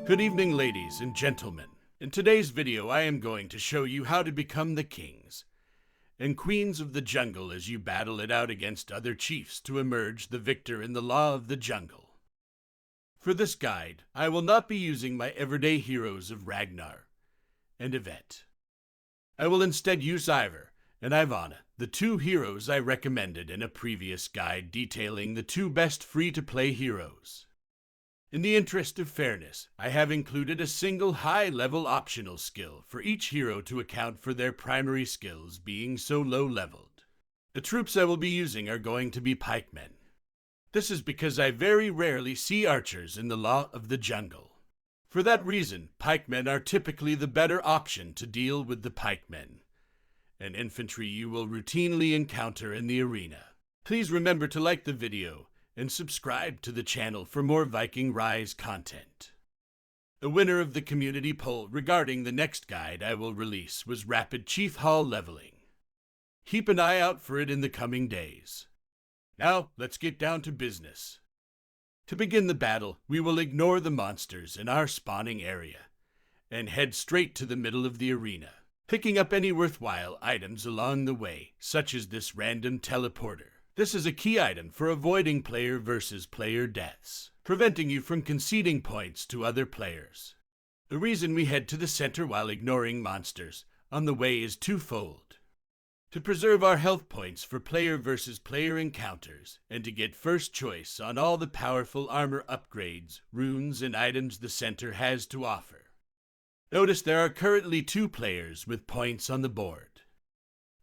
Good evening, ladies and gentlemen. In today's video, I am going to show you how to become the kings and queens of the jungle as you battle it out against other chiefs to emerge the victor in the law of the jungle. For this guide, I will not be using my everyday heroes of Ragnar and Yvette. I will instead use Ivor and Ivana, the two heroes I recommended in a previous guide detailing the two best free-to-play heroes. In the interest of fairness, I have included a single high-level optional skill for each hero to account for their primary skills being so low-leveled. The troops I will be using are going to be pikemen. This is because I very rarely see archers in the law of the jungle. For that reason, pikemen are typically the better option to deal with the pikemen, and infantry you will routinely encounter in the arena. Please remember to like the video and subscribe to the channel for more Viking Rise content. The winner of the community poll regarding the next guide I will release was Rapid Chief Hall Leveling. Keep an eye out for it in the coming days. Now, let's get down to business. To begin the battle, we will ignore the monsters in our spawning area and head straight to the middle of the arena, picking up any worthwhile items along the way, such as this random teleporter. This is a key item for avoiding player versus player deaths, preventing you from conceding points to other players. The reason we head to the center while ignoring monsters on the way is twofold: to preserve our health points for player versus player encounters, and to get first choice on all the powerful armor upgrades, runes, and items the center has to offer. Notice there are currently 2 players with points on the board.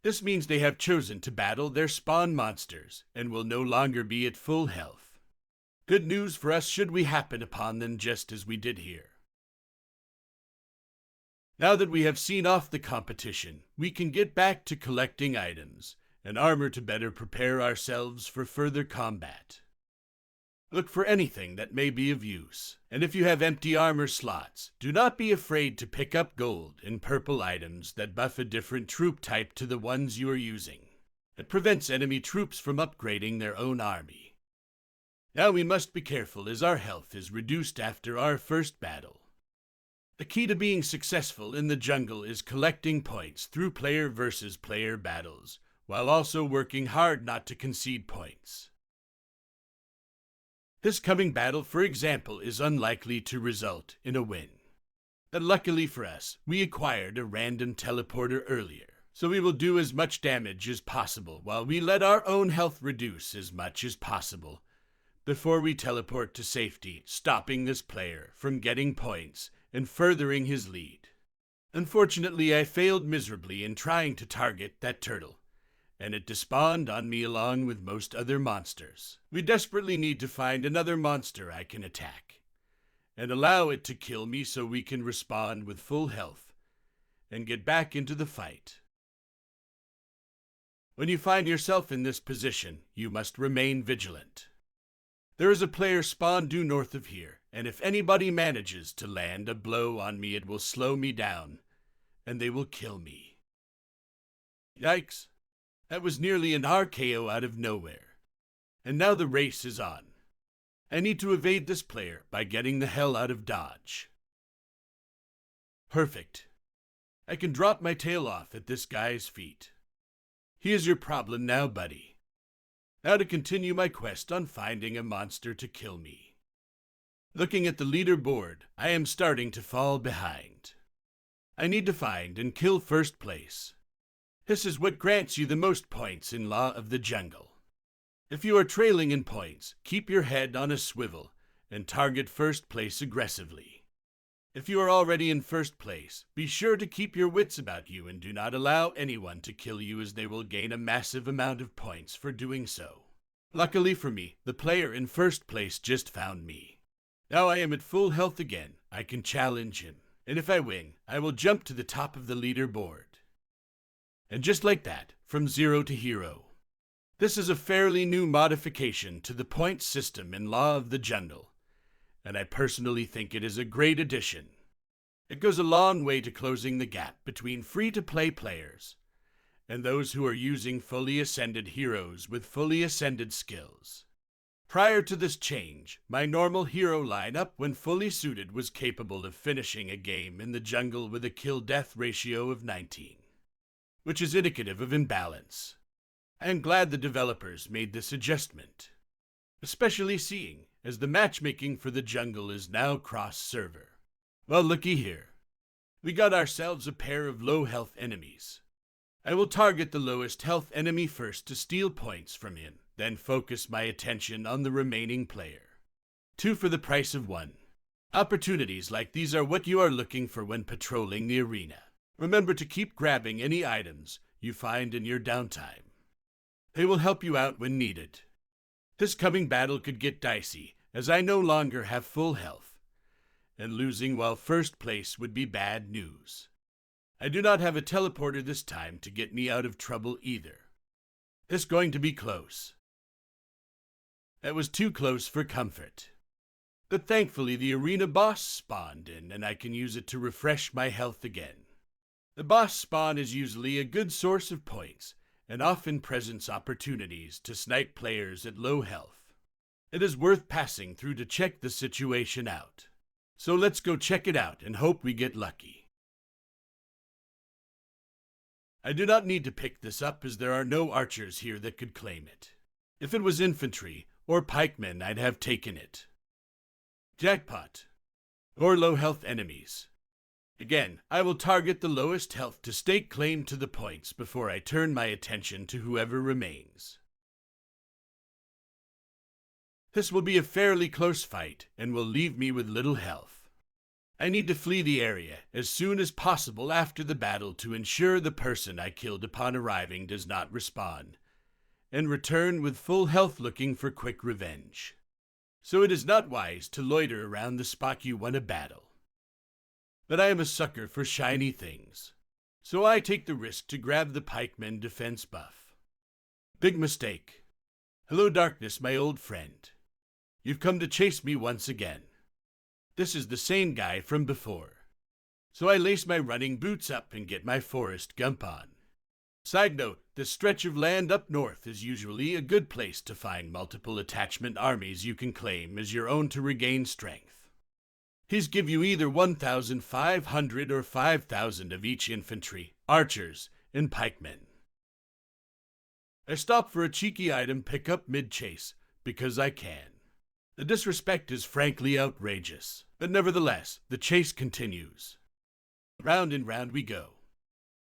This means they have chosen to battle their spawn monsters and will no longer be at full health. Good news for us should we happen upon them just as we did here. Now that we have seen off the competition, we can get back to collecting items and armor to better prepare ourselves for further combat. Look for anything that may be of use, and if you have empty armor slots, do not be afraid to pick up gold and purple items that buff a different troop type to the ones you are using. It prevents enemy troops from upgrading their own army. Now we must be careful as our health is reduced after our first battle. The key to being successful in the jungle is collecting points through player versus player battles, while also working hard not to concede points. This coming battle, for example, is unlikely to result in a win. But luckily for us, we acquired a random teleporter earlier, so we will do as much damage as possible while we let our own health reduce as much as possible before we teleport to safety, stopping this player from getting points and furthering his lead. Unfortunately, I failed miserably in trying to target that turtle, and it despawned on me along with most other monsters. We desperately need to find another monster I can attack, and allow it to kill me so we can respawn with full health, and get back into the fight. When you find yourself in this position, you must remain vigilant. There is a player spawn due north of here, and if anybody manages to land a blow on me, it will slow me down, and they will kill me. Yikes. That was nearly an RKO out of nowhere. And now the race is on. I need to evade this player by getting the hell out of dodge. Perfect. I can drop my tail off at this guy's feet. He is your problem now, buddy. Now to continue my quest on finding a monster to kill me. Looking at the leaderboard, I am starting to fall behind. I need to find and kill first place. This is what grants you the most points in Law of the Jungle. If you are trailing in points, keep your head on a swivel and target first place aggressively. If you are already in first place, be sure to keep your wits about you and do not allow anyone to kill you, as they will gain a massive amount of points for doing so. Luckily for me, the player in first place just found me. Now I am at full health again. I can challenge him, and if I win, I will jump to the top of the leaderboard. And just like that, from 0 to hero. This is a fairly new modification to the point system in Law of the Jungle, and I personally think it is a great addition. It goes a long way to closing the gap between free-to-play players and those who are using fully ascended heroes with fully ascended skills. Prior to this change, my normal hero lineup, when fully suited, was capable of finishing a game in the jungle with a kill-death ratio of 19, which is indicative of imbalance. I am glad the developers made this adjustment, especially seeing as the matchmaking for the jungle is now cross-server. Well, looky here. We got ourselves a pair of low-health enemies. I will target the lowest health enemy first to steal points from him, then focus my attention on the remaining player. 2 for the price of 1. Opportunities like these are what you are looking for when patrolling the arena. Remember to keep grabbing any items you find in your downtime. They will help you out when needed. This coming battle could get dicey, as I no longer have full health, and losing while first place would be bad news. I do not have a teleporter this time to get me out of trouble either. It's going to be close. That was too close for comfort. But thankfully the arena boss spawned in and I can use it to refresh my health again. The boss spawn is usually a good source of points and often presents opportunities to snipe players at low health. It is worth passing through to check the situation out. So let's go check it out and hope we get lucky. I do not need to pick this up as there are no archers here that could claim it. If it was infantry or pikemen, I'd have taken it. Jackpot. Or low health enemies. Again, I will target the lowest health to stake claim to the points before I turn my attention to whoever remains. This will be a fairly close fight and will leave me with little health. I need to flee the area as soon as possible after the battle to ensure the person I killed upon arriving does not respawn, and return with full health looking for quick revenge. So it is not wise to loiter around the spot you won a battle. But I am a sucker for shiny things, so I take the risk to grab the pikeman defense buff. Big mistake. Hello darkness, my old friend. You've come to chase me once again. This is the same guy from before. So I lace my running boots up and get my forest gump on. Side note, this stretch of land up north is usually a good place to find multiple attachment armies you can claim as your own to regain strength. These give you either 1,500 or 5,000 of each infantry, archers, and pikemen. I stop for a cheeky item pickup mid-chase because I can. The disrespect is frankly outrageous, but nevertheless, the chase continues. Round and round we go.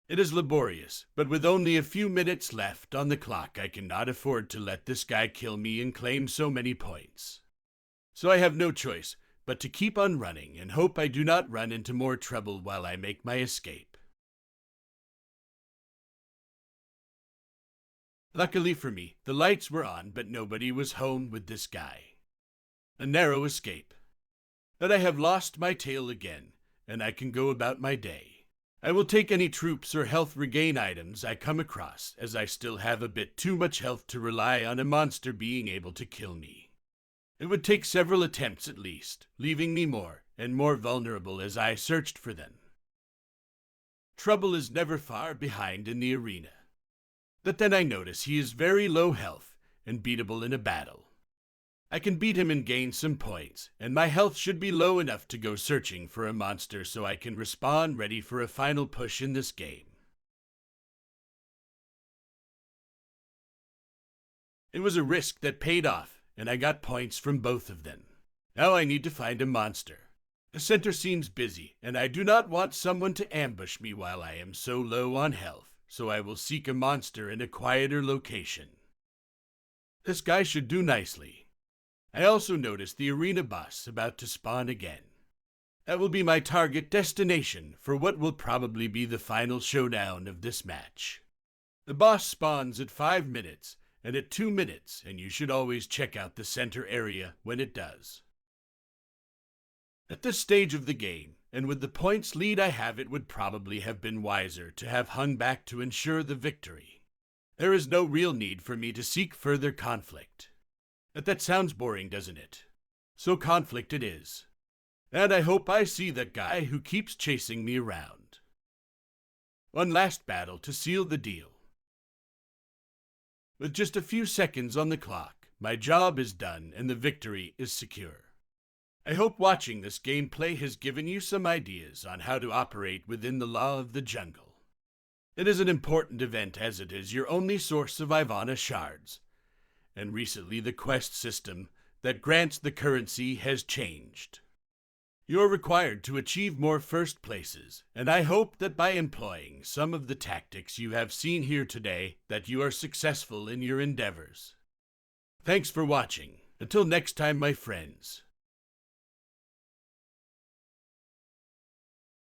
It is laborious, but with only a few minutes left on the clock, I cannot afford to let this guy kill me and claim so many points. So I have no choice but to keep on running and hope I do not run into more trouble while I make my escape. Luckily for me, the lights were on, but nobody was home with this guy. A narrow escape. But I have lost my tail again, and I can go about my day. I will take any troops or health regain items I come across, as I still have a bit too much health to rely on a monster being able to kill me. It would take several attempts at least, leaving me more and more vulnerable as I searched for them. Trouble is never far behind in the arena. But then I notice he is very low health and beatable in a battle. I can beat him and gain some points, and my health should be low enough to go searching for a monster so I can respawn ready for a final push in this game. It was a risk that paid off, and I got points from both of them. Now I need to find a monster. The center seems busy, and I do not want someone to ambush me while I am so low on health, so I will seek a monster in a quieter location. This guy should do nicely. I also noticed the arena boss about to spawn again. That will be my target destination for what will probably be the final showdown of this match. The boss spawns at 5 minutes and at 2 minutes, and you should always check out the center area when it does. At this stage of the game, and with the points lead I have, it would probably have been wiser to have hung back to ensure the victory. There is no real need for me to seek further conflict. But that sounds boring, doesn't it? So conflict it is. And I hope I see that guy who keeps chasing me around. One last battle to seal the deal. With just a few seconds on the clock, My job is done and the victory is secure. I hope watching this gameplay has given you some ideas on how to operate within the law of the jungle. It is an important event as it is your only source of Ivana shards, and recently the quest system that grants the currency has changed. You're required to achieve more first places, and I hope that by employing some of the tactics you have seen here today that you are successful in your endeavors. Thanks for watching. Until next time, my friends.